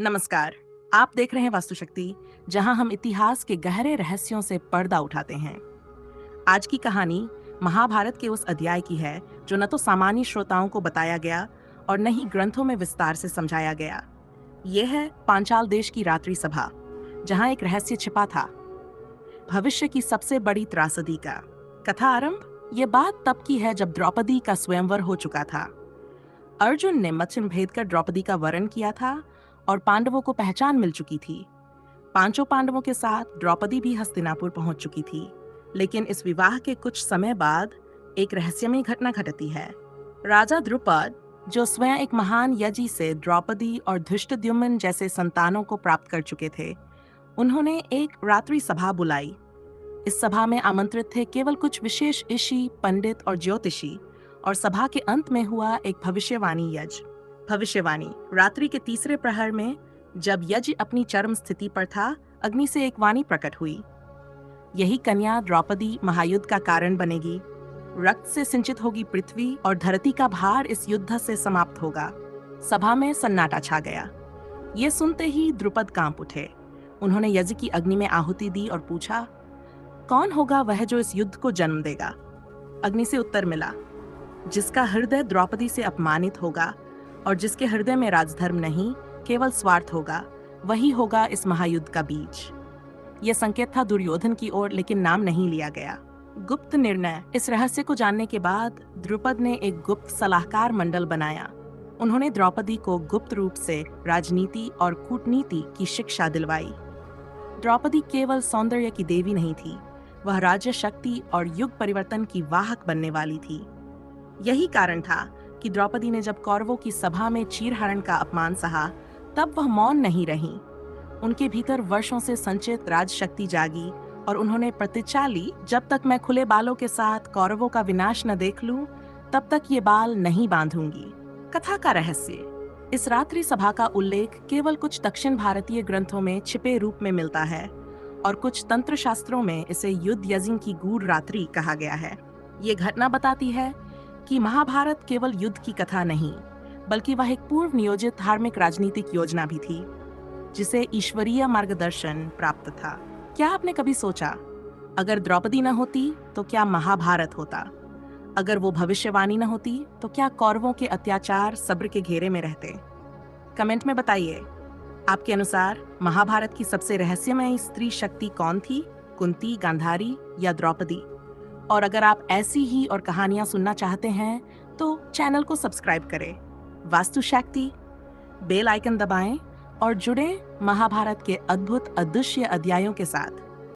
नमस्कार। आप देख रहे हैं वास्तुशक्ति, जहां हम इतिहास के गहरे रहस्यों से पर्दा उठाते हैं। आज की कहानी महाभारत के उस अध्याय की है जो न तो सामान्य श्रोताओं को बताया गया और न ही ग्रंथों में विस्तार से समझाया गया। यह है पांचाल देश की रात्रि सभा, जहां एक रहस्य छिपा था, भविष्य की सबसे बड़ी त्रासदी का। कथा आरंभ ये बात तब की है जब द्रौपदी का स्वयंवर हो चुका था। अर्जुन ने मत्स्य भेद कर द्रौपदी का वरण किया था और पांडवों को पहचान मिल चुकी थी। पांचों पांडवों के साथ द्रौपदी भी हस्तिनापुर पहुंच चुकी थी। लेकिन इस विवाह के कुछ समय बाद एक रहस्यमयी घटना घटती है। राजा द्रुपद, जो स्वयं एक महान यजी से द्रौपदी और धृष्टद्युम्न जैसे संतानों को प्राप्त कर चुके थे, उन्होंने एक रात्रि सभा बुलाई। इस सभा में आमंत्रित थे केवल कुछ विशेष ऋषि, पंडित और ज्योतिषी, और सभा के अंत में हुआ एक भविष्यवाणी यज्ञ। भविष्यवाणी रात्रि के तीसरे प्रहर में, जब यज्ञ अपनी चरम स्थिति पर था, अग्नि से एक वाणी प्रकट हुई। यही कन्या द्रौपदी महायुद्ध का कारण बनेगी। रक्त से सिंचित होगी पृथ्वी और धरती का भार इस युद्ध से समाप्त होगा। सभा में सन्नाटा छा गया। ये सुनते ही द्रुपद कांप उठे। उन्होंने यज्ञ की अग्नि में आहुति दी और पूछा, कौन होगा वह जो इस युद्ध को जन्म देगा? अग्नि से उत्तर मिला, जिसका हृदय द्रौपदी से अपमानित होगा और जिसके हृदय में राजधर्म नहीं, केवल स्वार्थ होगा, वही होगा इस महायुद्ध का बीज। यह संकेत था दुर्योधन की ओर, लेकिन नाम नहीं लिया गया। गुप्त निर्णय। इस रहस्य को जानने के बाद द्रुपद ने एक गुप्त सलाहकार मंडल बनाया। उन्होंने द्रौपदी को गुप्त रूप से राजनीति और कूटनीति की शिक्षा दिलवाई। द्रौपदी केवल सौंदर्य की देवी नहीं थी, वह राज्य शक्ति और युग परिवर्तन की वाहक बनने वाली थी। यही कारण था कि द्रौपदी ने जब कौरवों की सभा में चीरहरण का अपमान सहा, तब वह मौन नहीं रही। उनके भीतर वर्षों से संचित राजशक्ति जागी और उन्होंने प्रतिज्ञा ली, जब तक मैं खुले बालों के साथ कौरवों का विनाश न देख लूं, तब तक ये बाल नहीं बांधूंगी। कथा का रहस्य। इस रात्रि सभा का उल्लेख केवल कुछ दक्षिण भारतीय ग्रंथों में छिपे रूप में मिलता है और कुछ तंत्र शास्त्रों में इसे युद्ध यज्ञ की गूढ़ रात्रि कहा गया है। ये घटना बताती है कि महाभारत केवल युद्ध की कथा नहीं, बल्कि वह एक पूर्व नियोजित धार्मिक राजनीतिक योजना भी थी, जिसे ईश्वरीय मार्गदर्शन प्राप्त था। क्या आपने कभी सोचा, अगर द्रौपदी न होती तो क्या महाभारत होता? अगर वो भविष्यवाणी न होती तो क्या कौरवों के अत्याचार सब्र के घेरे में रहते? कमेंट में बताइए, आपके अनुसार महाभारत की सबसे रहस्यमय स्त्री शक्ति कौन थी? कुंती, गांधारी या द्रौपदी? और अगर आप ऐसी ही और कहानियां सुनना चाहते हैं तो चैनल को सब्सक्राइब करें, वास्तुशक्ति, बेल आइकन दबाएं और जुड़ें महाभारत के अद्भुत अदृश्य अध्यायों के साथ।